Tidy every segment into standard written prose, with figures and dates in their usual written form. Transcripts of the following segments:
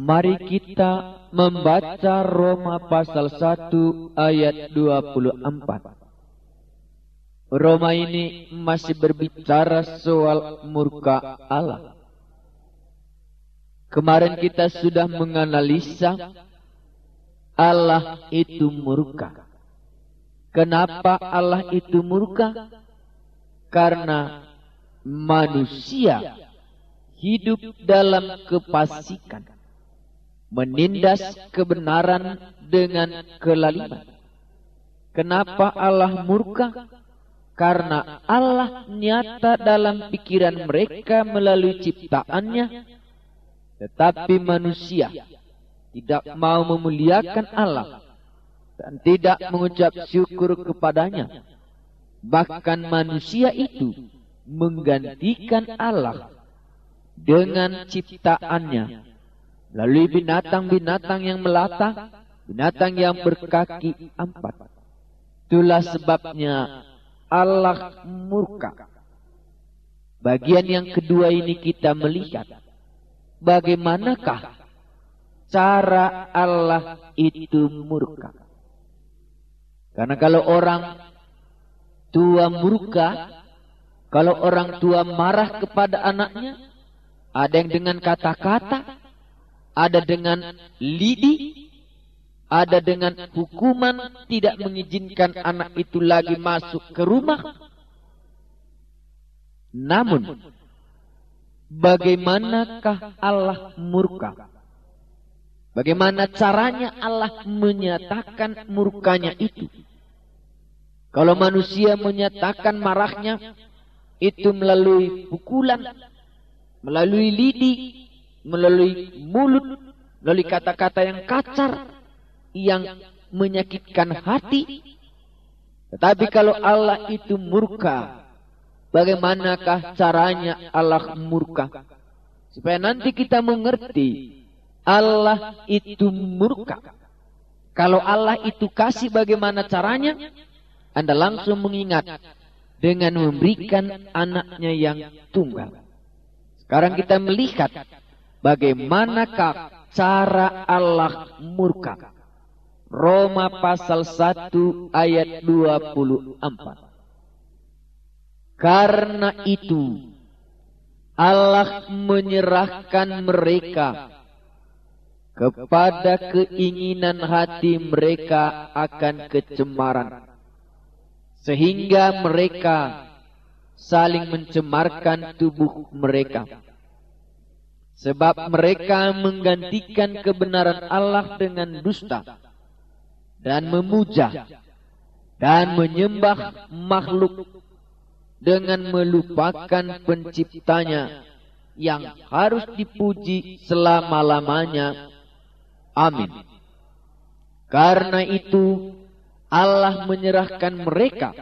Mari kita membaca Roma pasal 1 ayat 24. Roma ini masih berbicara soal murka Allah. Kemarin kita sudah menganalisa Allah itu murka. Kenapa Allah itu murka? Karena manusia hidup dalam kefasikan, menindas kebenaran dengan kelaliman. Kenapa Allah murka? Karena Allah nyata dalam pikiran mereka melalui ciptaannya, tetapi manusia tidak mau memuliakan Allah dan tidak mengucap syukur kepadanya. Bahkan manusia itu menggantikan Allah dengan ciptaannya melalui binatang-binatang yang melata, binatang yang berkaki 4. Itulah sebabnya Allah murka. Bagian yang kedua ini kita melihat bagaimanakah cara Allah itu murka. Karena kalau orang tua murka, kalau orang tua marah kepada anaknya, ada yang dengan kata-kata, ada dengan lidi, ada dengan hukuman tidak mengizinkan anak itu lagi masuk ke rumah. Namun, bagaimanakah Allah murka? Bagaimana caranya Allah menyatakan murkanya itu? Kalau manusia menyatakan marahnya, itu melalui pukulan, melalui lidi, melalui mulut, melalui kata-kata yang kasar, yang menyakitkan hati. Tetapi kalau Allah itu murka, bagaimanakah caranya Allah murka? Supaya nanti kita mengerti Allah itu murka. Kalau Allah itu kasih, bagaimana caranya? Anda langsung mengingat dengan memberikan anaknya yang tunggal. Sekarang kita melihat bagaimanakah cara Allah murka. Roma pasal 1 ayat 24. Karena itu Allah menyerahkan mereka kepada keinginan hati mereka akan kecemaran, sehingga mereka saling mencemarkan tubuh mereka. Sebab mereka menggantikan kebenaran Allah dengan dusta, dan memuja dan menyembah makhluk dengan melupakan penciptanya yang harus dipuji selama-lamanya. Amin. Karena itu Allah menyerahkan mereka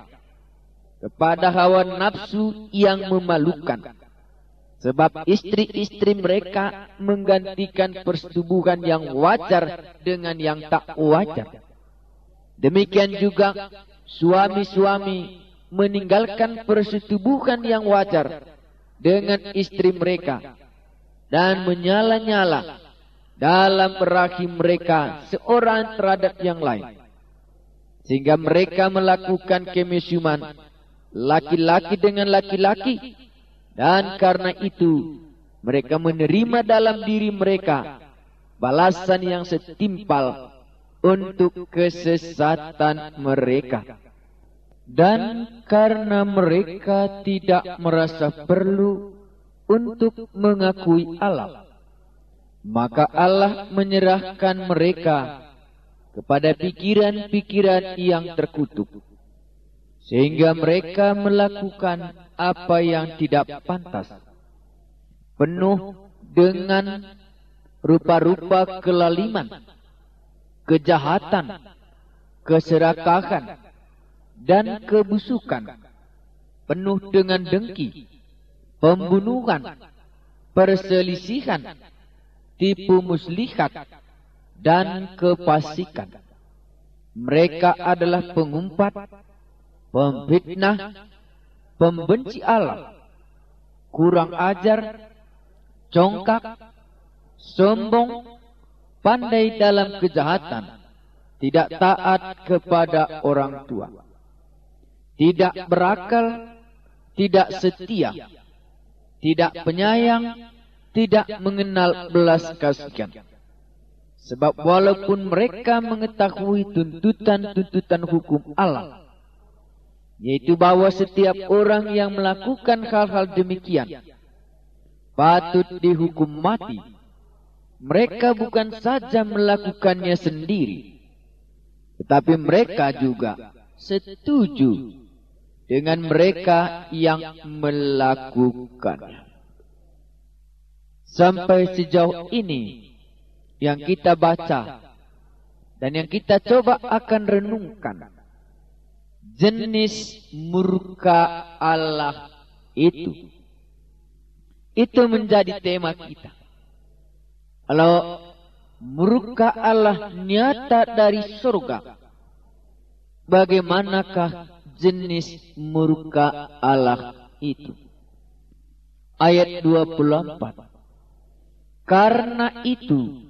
kepada hawa nafsu yang memalukan, sebab istri-istri mereka menggantikan persetubuhan yang wajar dengan yang tak wajar. Demikian juga suami-suami meninggalkan persetubuhan yang wajar dengan istri mereka dan menyala-nyala dalam rahim mereka seorang terhadap yang lain, sehingga mereka melakukan kemesyuman laki-laki dengan laki-laki, dan karena itu mereka menerima dalam diri mereka balasan yang setimpal untuk kesesatan mereka. Dan karena mereka tidak merasa perlu untuk mengakui Allah, maka Allah menyerahkan mereka kepada pikiran-pikiran yang terkutuk, sehingga mereka melakukan apa yang tidak pantas, penuh dengan rupa-rupa kelaliman, kejahatan, keserakahan, dan kebusukan, penuh dengan dengki, pembunuhan, perselisihan, tipu muslihat, dan kefasikan. Mereka adalah pengumpat, pemfitnah, pembenci Allah, kurang ajar, congkak, sombong, pandai dalam kejahatan, tidak taat kepada orang tua, tidak berakal, tidak setia, tidak penyayang, tidak mengenal belas kasihan. Sebab walaupun mereka mengetahui tuntutan-tuntutan hukum Allah, yaitu bahwa setiap orang yang melakukan hal-hal demikian patut dihukum mati, mereka bukan saja melakukannya sendiri, tetapi mereka juga setuju dengan mereka yang melakukannya. Sampai sejauh ini yang kita baca dan yang kita coba akan renungkan, jenis murka Allah itu menjadi tema kita. Kalau murka Allah nyata dari surga, bagaimanakah jenis murka Allah itu? Ayat 24. Karena itu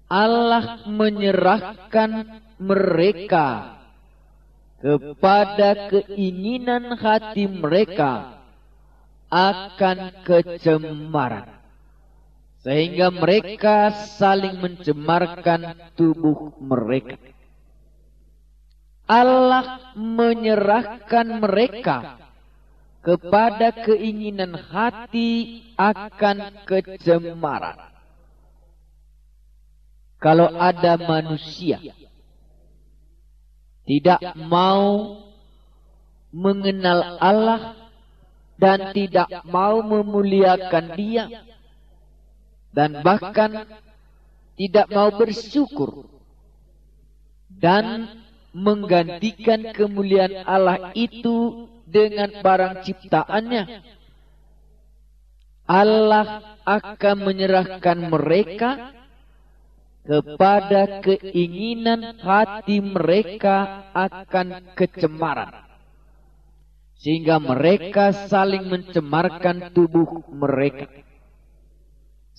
Allah menyerahkan mereka kepada keinginan hati mereka akan kecemaran, sehingga mereka saling mencemarkan tubuh mereka. Allah menyerahkan mereka kepada keinginan hati akan kecemaran. Kalau ada manusia tidak mau mengenal Allah dan tidak mau memuliakan Dia, dan bahkan tidak mau bersyukur dan menggantikan kemuliaan Allah itu dengan barang ciptaannya, Allah akan menyerahkan mereka kepada keinginan hati mereka akan kecemaran, sehingga mereka saling mencemarkan tubuh mereka.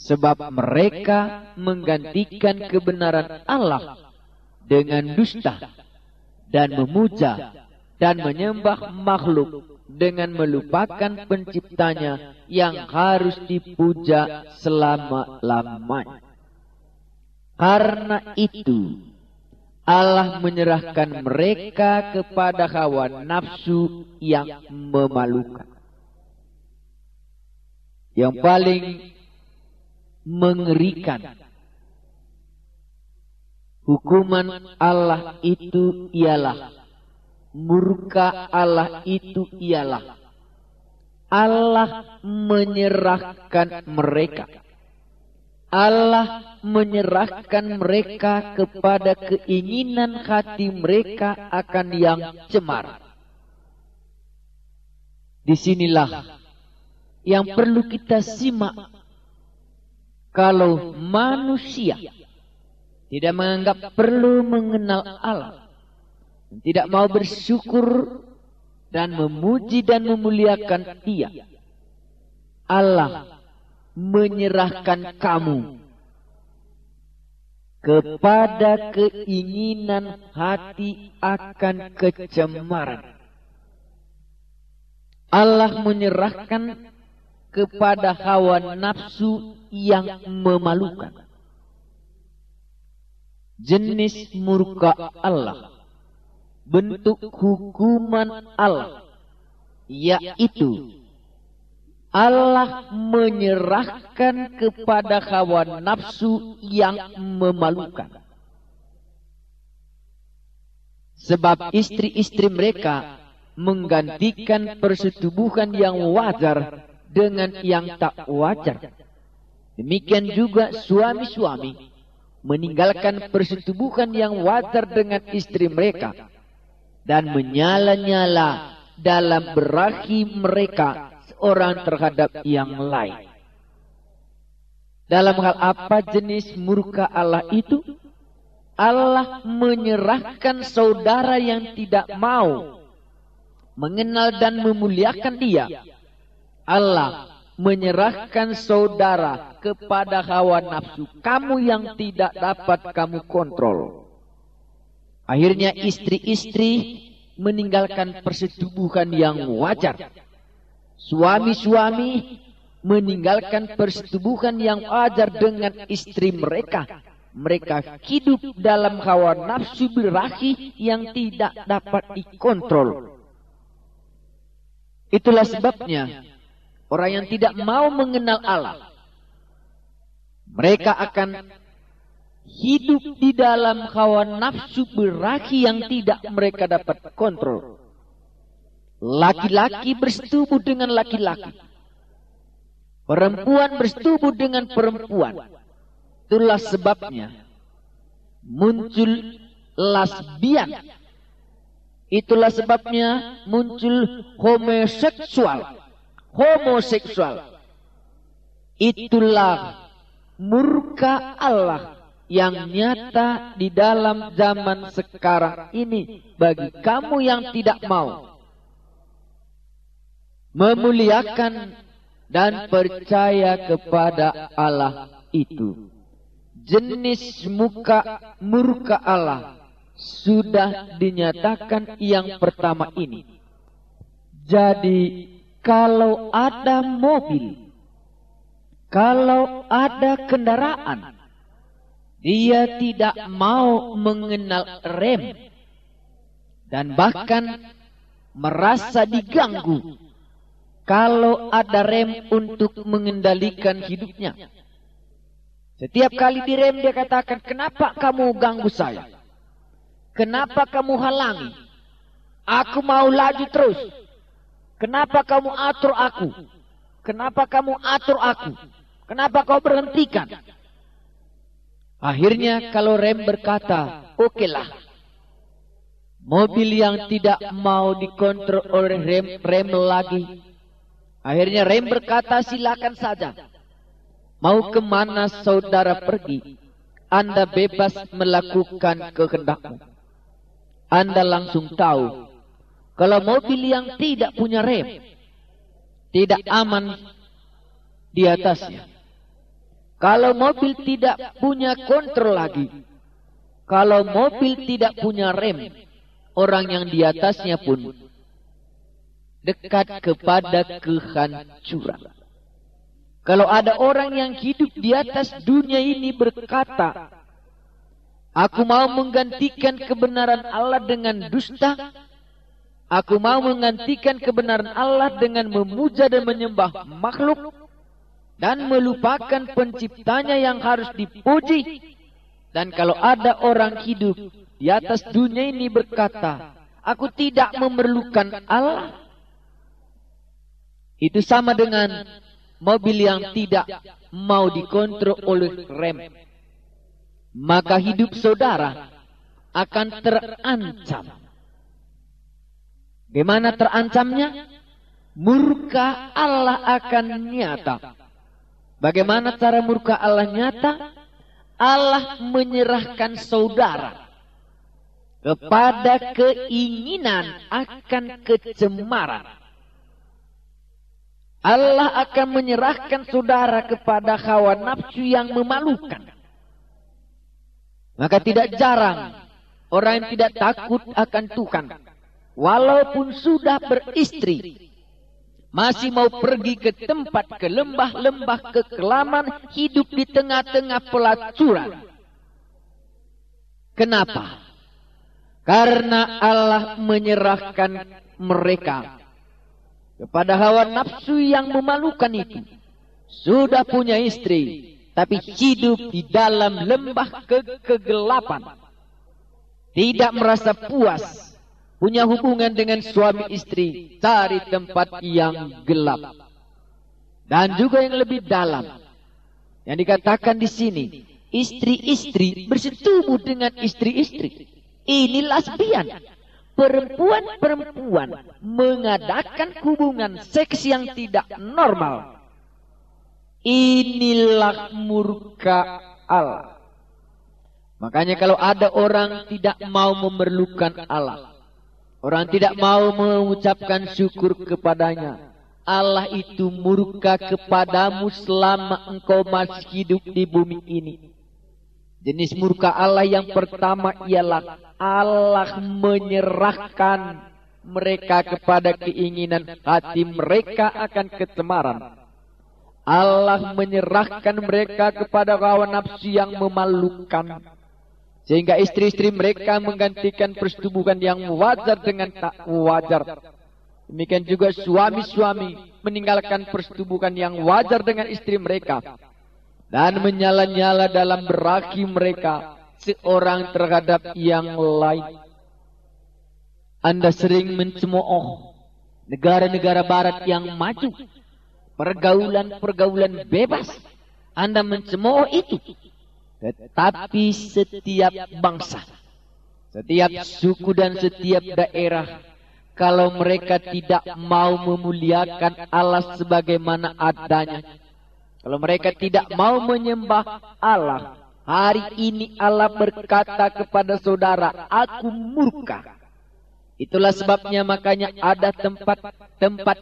Sebab mereka menggantikan kebenaran Allah dengan dusta, dan memuja dan menyembah makhluk dengan melupakan penciptanya yang harus dipuja selama-lamanya. Karena itu Allah menyerahkan mereka kepada hawa nafsu yang memalukan. Yang paling mengerikan hukuman Allah itu ialah, murka Allah itu ialah, Allah menyerahkan mereka. Allah menyerahkan mereka kepada keinginan hati mereka akan yang cemar. Disinilah yang perlu kita simak. Kalau manusia tidak menganggap perlu mengenal Allah, tidak mau bersyukur dan memuji dan memuliakan Dia, Allah menyerahkan kamu kepada keinginan hati akan kecemaran. Allah menyerahkan kepada hawa nafsu yang memalukan. Jenis murka Allah, bentuk hukuman Allah, yaitu Allah menyerahkan kepada hawa nafsu yang memalukan. Sebab istri-istri mereka menggantikan persetubuhan yang wajar dengan yang tak wajar. Demikian juga suami-suami meninggalkan persetubuhan yang wajar dengan istri mereka dan menyala-nyala dalam berahi mereka orang terhadap yang lain. Dalam hal apa jenis murka Allah itu? Allah menyerahkan saudara yang tidak mau mengenal dan memuliakan Dia. Allah menyerahkan saudara kepada hawa nafsu kamu yang tidak dapat kamu kontrol. Akhirnya istri-istri meninggalkan persetubuhan yang wajar. Suami-suami meninggalkan persetubuhan yang wajar dengan istri mereka. Mereka hidup dalam hawa nafsu birahi yang tidak dapat dikontrol. Itulah sebabnya orang yang tidak mau mengenal Allah, mereka akan hidup di dalam hawa nafsu birahi yang tidak mereka dapat kontrol. Laki-laki bersetubuh dengan laki-laki, perempuan bersetubuh dengan perempuan. Itulah sebabnya muncul lesbian. Itulah sebabnya muncul homoseksual. Itulah murka Allah yang nyata di dalam zaman sekarang ini bagi kamu yang tidak mau memuliakan dan percaya kepada Allah itu. Jenis murka Allah sudah dinyatakan yang pertama ini. Jadi kalau ada mobil, kalau ada kendaraan, dia tidak mau mengenal rem dan bahkan merasa diganggu kalau ada rem untuk mengendalikan hidupnya. Setiap kali direm dia katakan, kenapa kamu ganggu saya? Kenapa kamu halangi? Aku mau laju terus. Kenapa kamu atur aku? Kenapa kamu atur aku? Kenapa kau berhentikan? Akhirnya kalau rem berkata, okelah. Mobil yang tidak mau dikontrol oleh rem lagi. Akhirnya rem berkata, silakan saja. Mau kemana saudara pergi, Anda bebas melakukan kehendakmu. Anda langsung tahu, kalau mobil yang tidak punya rem, tidak aman di atasnya. Kalau mobil tidak punya kontrol lagi, kalau mobil tidak punya rem, orang yang di atasnya pun dekat kepada kehancuran. Kalau ada orang yang hidup di atas dunia ini berkata, aku mau menggantikan kebenaran Allah dengan dusta, aku mau menggantikan kebenaran Allah dengan memuja dan menyembah makhluk, dan melupakan penciptanya yang harus dipuji. Dan kalau ada orang hidup di atas dunia ini berkata, aku tidak memerlukan Allah, itu sama dengan mobil yang tidak mau dikontrol oleh rem. Maka hidup saudara akan terancam. Bagaimana terancamnya? Murka Allah akan nyata. Bagaimana cara murka Allah nyata? Allah menyerahkan saudara kepada keinginan akan kecemaran. Allah akan menyerahkan saudara kepada hawa nafsu yang memalukan. Maka tidak jarang orang yang tidak takut akan Tuhan, walaupun sudah beristri, masih mau pergi ke tempat, ke lembah-lembah kekelaman, hidup di tengah-tengah pelacuran. Kenapa? Karena Allah menyerahkan mereka kepada hawa nafsu yang memalukan itu. Sudah punya istri, tapi hidup di dalam lembah kegelapan. Tidak merasa puas punya hubungan dengan suami istri, cari tempat yang gelap. Dan juga yang lebih dalam, yang dikatakan di sini, istri-istri bersetubuh dengan istri-istri. Ini lesbian. Perempuan-perempuan mengadakan hubungan seks yang tidak normal. Inilah murka Allah. Makanya kalau ada orang tidak mau memerlukan Allah, orang tidak mau mengucapkan syukur kepadanya, Allah itu murka kepadamu selama engkau masih hidup di bumi ini. Jenis murka Allah yang pertama ialah Allah menyerahkan mereka kepada keinginan hati mereka akan kecemaran. Allah menyerahkan mereka kepada hawa nafsu yang memalukan. Sehingga istri-istri mereka menggantikan persetubuhan yang wajar dengan tak wajar. Demikian juga suami-suami meninggalkan persetubuhan yang wajar dengan istri mereka. Dan menyala-nyala dalam berahi mereka seorang terhadap yang lain. Anda sering mencemooh negara-negara barat yang maju. Pergaulan-pergaulan bebas. Anda mencemooh itu. Tetapi setiap bangsa, setiap suku dan setiap daerah, kalau mereka tidak mau memuliakan Allah sebagaimana adanya, kalau mereka tidak mau menyembah Allah, hari ini Allah berkata kepada saudara, aku murka. Itulah sebabnya makanya ada tempat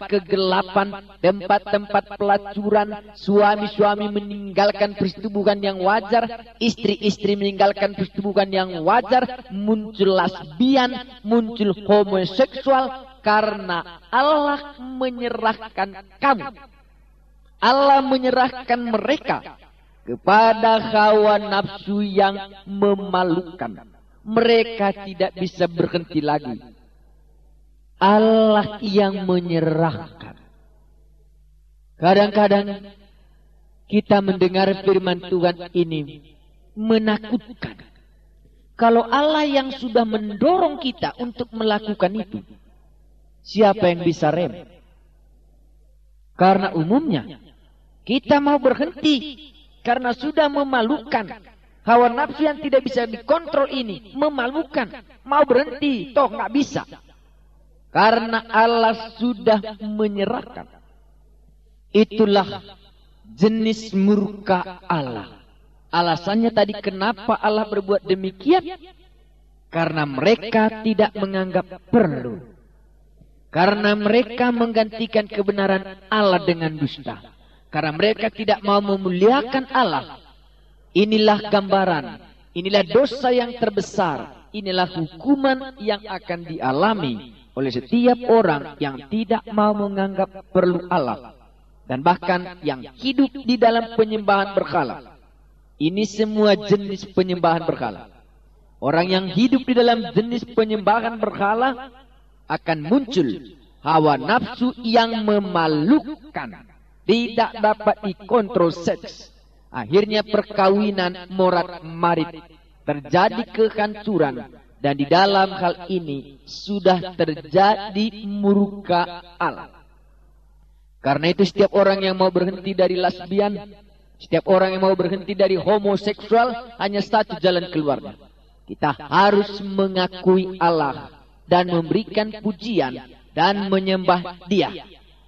kegelapan, tempat-tempat pelacuran, suami-suami meninggalkan persetubuhan yang wajar, istri-istri meninggalkan persetubuhan yang wajar, muncul lesbian, muncul homoseksual, karena Allah menyerahkan kamu. Allah menyerahkan mereka kepada hawa nafsu yang memalukan. Mereka tidak bisa berhenti lagi. Allah yang menyerahkan. Kadang-kadang kita mendengar firman Tuhan ini menakutkan. Kalau Allah yang sudah mendorong kita untuk melakukan itu, siapa yang bisa rem? Karena umumnya kita mau berhenti karena sudah memalukan. Hawa nafsu yang tidak bisa dikontrol ini memalukan. Mau berhenti, toh nggak bisa. Karena Allah sudah menyerahkan. Itulah jenis murka Allah. Alasannya tadi kenapa Allah berbuat demikian? Karena mereka tidak menganggap perlu. Karena mereka menggantikan kebenaran Allah dengan dusta. Karena mereka tidak mau memuliakan Allah. Inilah gambaran. Inilah dosa yang terbesar. Inilah hukuman yang akan dialami oleh setiap orang yang tidak mau menganggap perlu Allah. Dan bahkan yang hidup di dalam penyembahan berhala. Ini semua jenis penyembahan berhala. Orang yang hidup di dalam jenis penyembahan berhala akan muncul hawa nafsu yang memalukan. Tidak dapat dikontrol seks. Akhirnya perkawinan morat marit. Terjadi kehancuran. Dan di dalam hal ini sudah terjadi murka Allah. Karena itu setiap orang yang mau berhenti dari lesbian, setiap orang yang mau berhenti dari homoseksual, hanya satu jalan keluarnya. Kita harus mengakui Allah dan memberikan pujian dan menyembah Dia.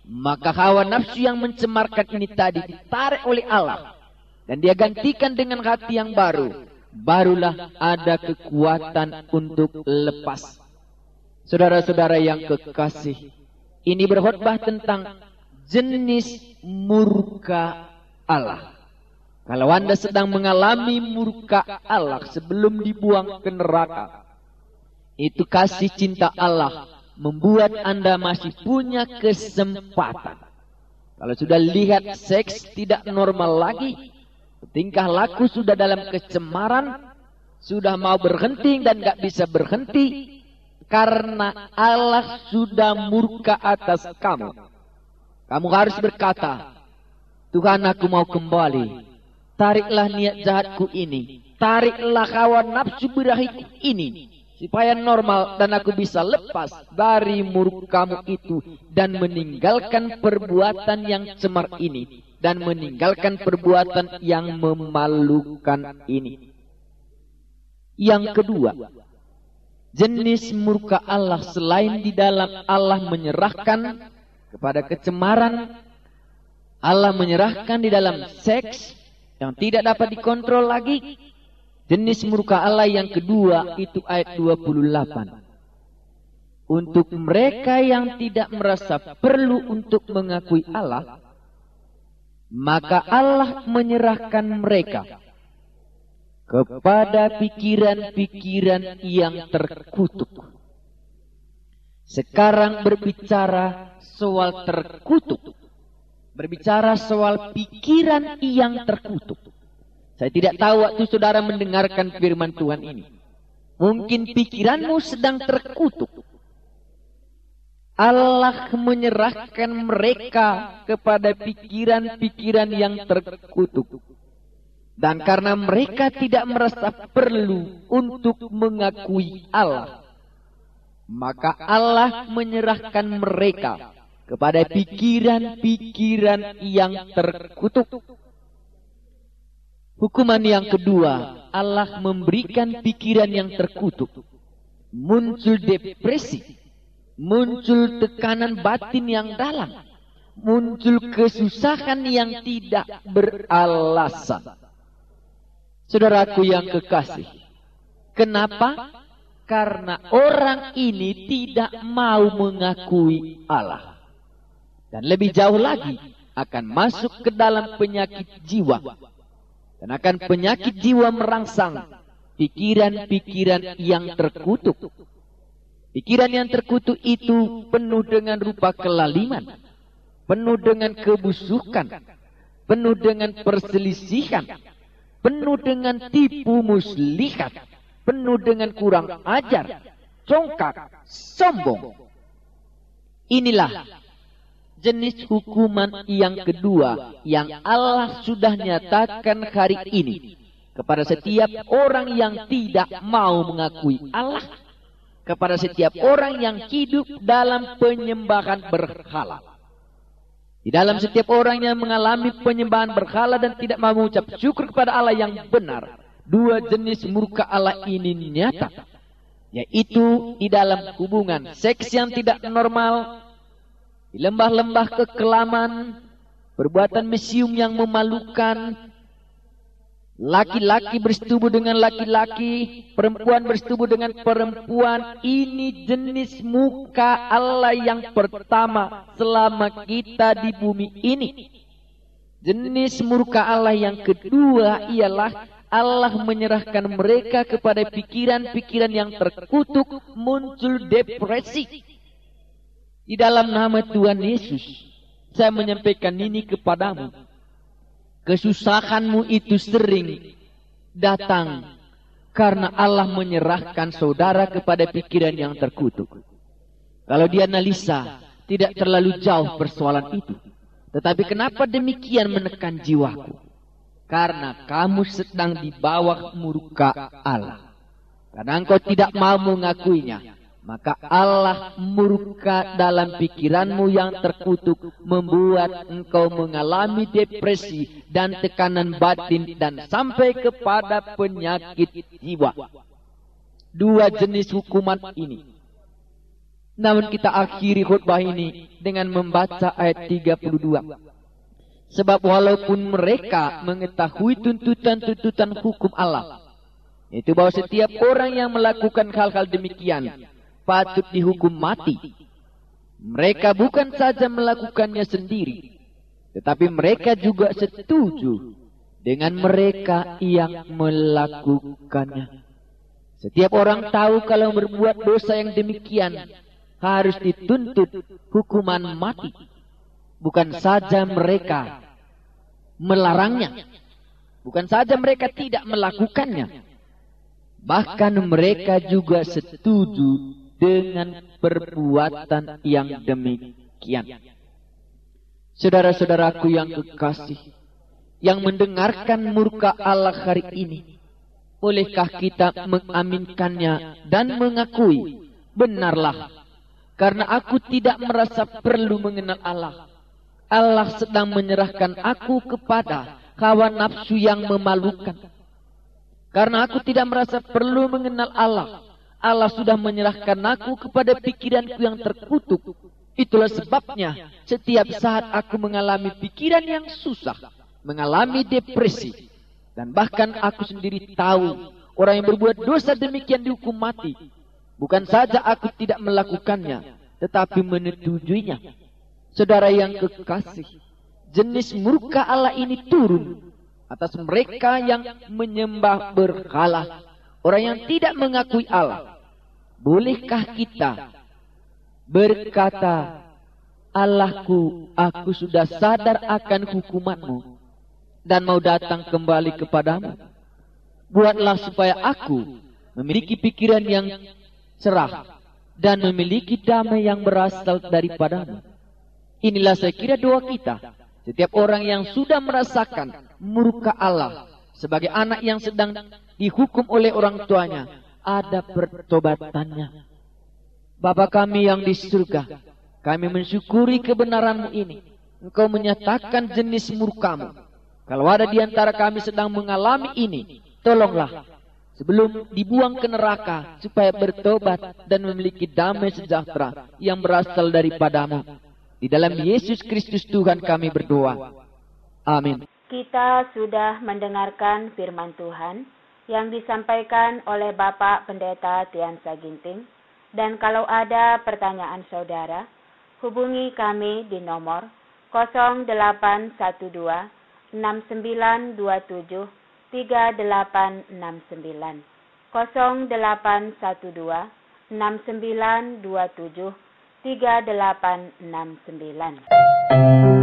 Maka hawa nafsu yang mencemarkan ini tadi ditarik oleh Allah. Dan Dia gantikan dengan hati yang baru. Barulah ada kekuatan untuk lepas. Saudara-saudara yang kekasih, ini berkhotbah tentang jenis murka Allah. Kalau Anda sedang mengalami murka Allah sebelum dibuang ke neraka, itu kasih cinta Allah membuat Anda masih punya kesempatan. Kalau sudah lihat seks tidak normal lagi, tingkah laku sudah dalam kecemaran, sudah mau berhenti dan gak bisa berhenti, karena Allah sudah murka atas kamu. Kamu harus berkata, Tuhan, aku mau kembali. Tariklah niat jahatku ini. Tariklah hawa nafsu birahiku ini. Supaya normal dan aku bisa lepas dari murkamu itu. Dan meninggalkan perbuatan yang cemar ini. Dan meninggalkan perbuatan yang memalukan ini. Yang kedua, jenis murka Allah selain di dalam Allah menyerahkan kepada kecemaran, Allah menyerahkan di dalam seks yang tidak dapat dikontrol lagi. Jenis murka Allah yang kedua itu ayat 28. untuk mereka yang tidak merasa perlu untuk mengakui Allah, maka Allah menyerahkan mereka kepada pikiran-pikiran yang terkutuk. Sekarang berbicara soal terkutuk, berbicara soal pikiran yang terkutuk. Saya tidak tahu waktu saudara mendengarkan firman Tuhan ini, mungkin pikiranmu sedang terkutuk. Allah menyerahkan mereka kepada pikiran-pikiran yang terkutuk. Dan karena mereka tidak merasa perlu untuk mengakui Allah, maka Allah menyerahkan mereka kepada pikiran-pikiran yang terkutuk. Hukuman yang kedua, Allah memberikan pikiran yang terkutuk. Muncul depresi, muncul tekanan batin yang dalam, muncul kesusahan yang tidak beralasan. Saudaraku yang kekasih, kenapa? Karena orang ini tidak mau mengakui Allah. Dan lebih jauh lagi, akan masuk ke dalam penyakit jiwa. Dan akan penyakit jiwa merangsang pikiran-pikiran yang terkutuk. Pikiran yang terkutuk itu penuh dengan rupa kelaliman, penuh dengan kebusukan, penuh dengan perselisihan, penuh dengan tipu muslihat, penuh dengan kurang ajar, congkak, sombong. Inilah jenis hukuman yang kedua yang Allah sudah nyatakan hari ini kepada setiap orang yang tidak mau mengakui Allah, kepada setiap orang yang hidup dalam penyembahan berhala. Di dalam setiap orang yang mengalami penyembahan berhala dan tidak mau mengucap syukur kepada Allah yang benar, dua jenis murka Allah ini nyata, yaitu di dalam hubungan seks yang tidak normal, di lembah-lembah kekelaman, perbuatan mesium yang memalukan, laki-laki bersetubuh dengan laki-laki, perempuan bersetubuh dengan perempuan. Ini jenis muka Allah yang pertama selama kita di bumi ini. Jenis murka Allah yang kedua ialah Allah menyerahkan mereka kepada pikiran-pikiran yang terkutuk, muncul depresi. Di dalam nama Tuhan Yesus, saya menyampaikan ini kepadamu. Kesusahanmu itu sering datang karena Allah menyerahkan saudara kepada pikiran yang terkutuk. Kalau dianalisa, tidak terlalu jauh persoalan itu. Tetapi kenapa demikian menekan jiwaku? Karena kamu sedang di bawah murka Allah. Karena engkau tidak mau mengakuinya, maka Allah murka dalam pikiranmu yang terkutuk, membuat engkau mengalami depresi dan tekanan batin dan sampai kepada penyakit jiwa. Dua jenis hukuman ini. Namun kita akhiri khutbah ini dengan membaca ayat 32. Sebab walaupun mereka mengetahui tuntutan-tuntutan hukum Allah, itu bahwa setiap orang yang melakukan hal-hal demikian patut dihukum mati, mereka bukan saja melakukannya sendiri, tetapi mereka juga setuju dengan mereka yang melakukannya. Setiap orang tahu kalau berbuat dosa yang demikian harus dituntut hukuman mati. Bukan saja mereka melarangnya, bukan saja mereka tidak melakukannya, bahkan mereka juga setuju dengan perbuatan yang demikian. Saudara-saudaraku yang kekasih, yang mendengarkan murka Allah hari ini, bolehkah kita mengaminkannya dan mengakui, benarlah, karena aku tidak merasa perlu mengenal Allah. Allah sedang menyerahkan aku kepada hawa nafsu yang memalukan. Karena aku tidak merasa perlu mengenal Allah, Allah sudah menyerahkan aku kepada pikiranku yang terkutuk. Itulah sebabnya setiap saat aku mengalami pikiran yang susah, mengalami depresi. Dan bahkan aku sendiri tahu orang yang berbuat dosa demikian dihukum mati. Bukan saja aku tidak melakukannya, tetapi menyetujuinya. Saudara yang kekasih, jenis murka Allah ini turun atas mereka yang menyembah berhala, orang yang tidak mengakui Allah. Bolehkah kita berkata, Allahku, aku sudah sadar akan hukuman-Mu dan mau datang kembali kepadamu. Buatlah supaya aku memiliki pikiran yang cerah dan memiliki damai yang berasal daripada-Mu. Inilah saya kira doa kita. Setiap orang yang sudah merasakan murka Allah sebagai anak yang sedang dihukum oleh orang tuanya, ada pertobatannya. Bapa kami yang di surga, kami mensyukuri kebenaran-Mu ini. Engkau menyatakan jenis murka-Mu. Kalau ada di antara kami sedang mengalami ini, tolonglah sebelum dibuang ke neraka, supaya bertobat dan memiliki damai sejahtera yang berasal daripada-Mu. Di dalam Yesus Kristus Tuhan kami berdoa. Amin. Kita sudah mendengarkan firman Tuhan yang disampaikan oleh Bapak Pendeta Tian Saginting. Dan kalau ada pertanyaan saudara, hubungi kami di nomor 0812 6927 3869. 0812 6927 3869.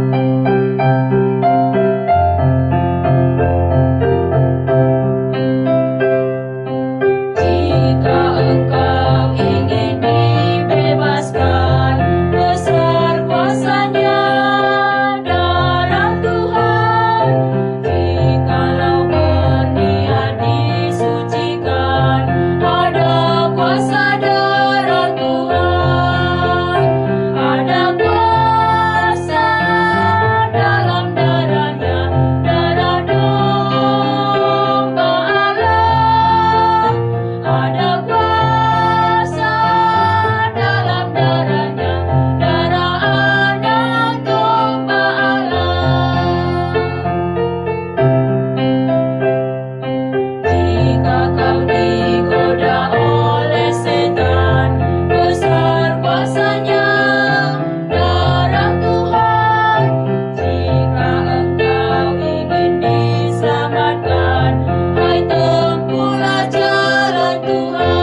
Tuhan.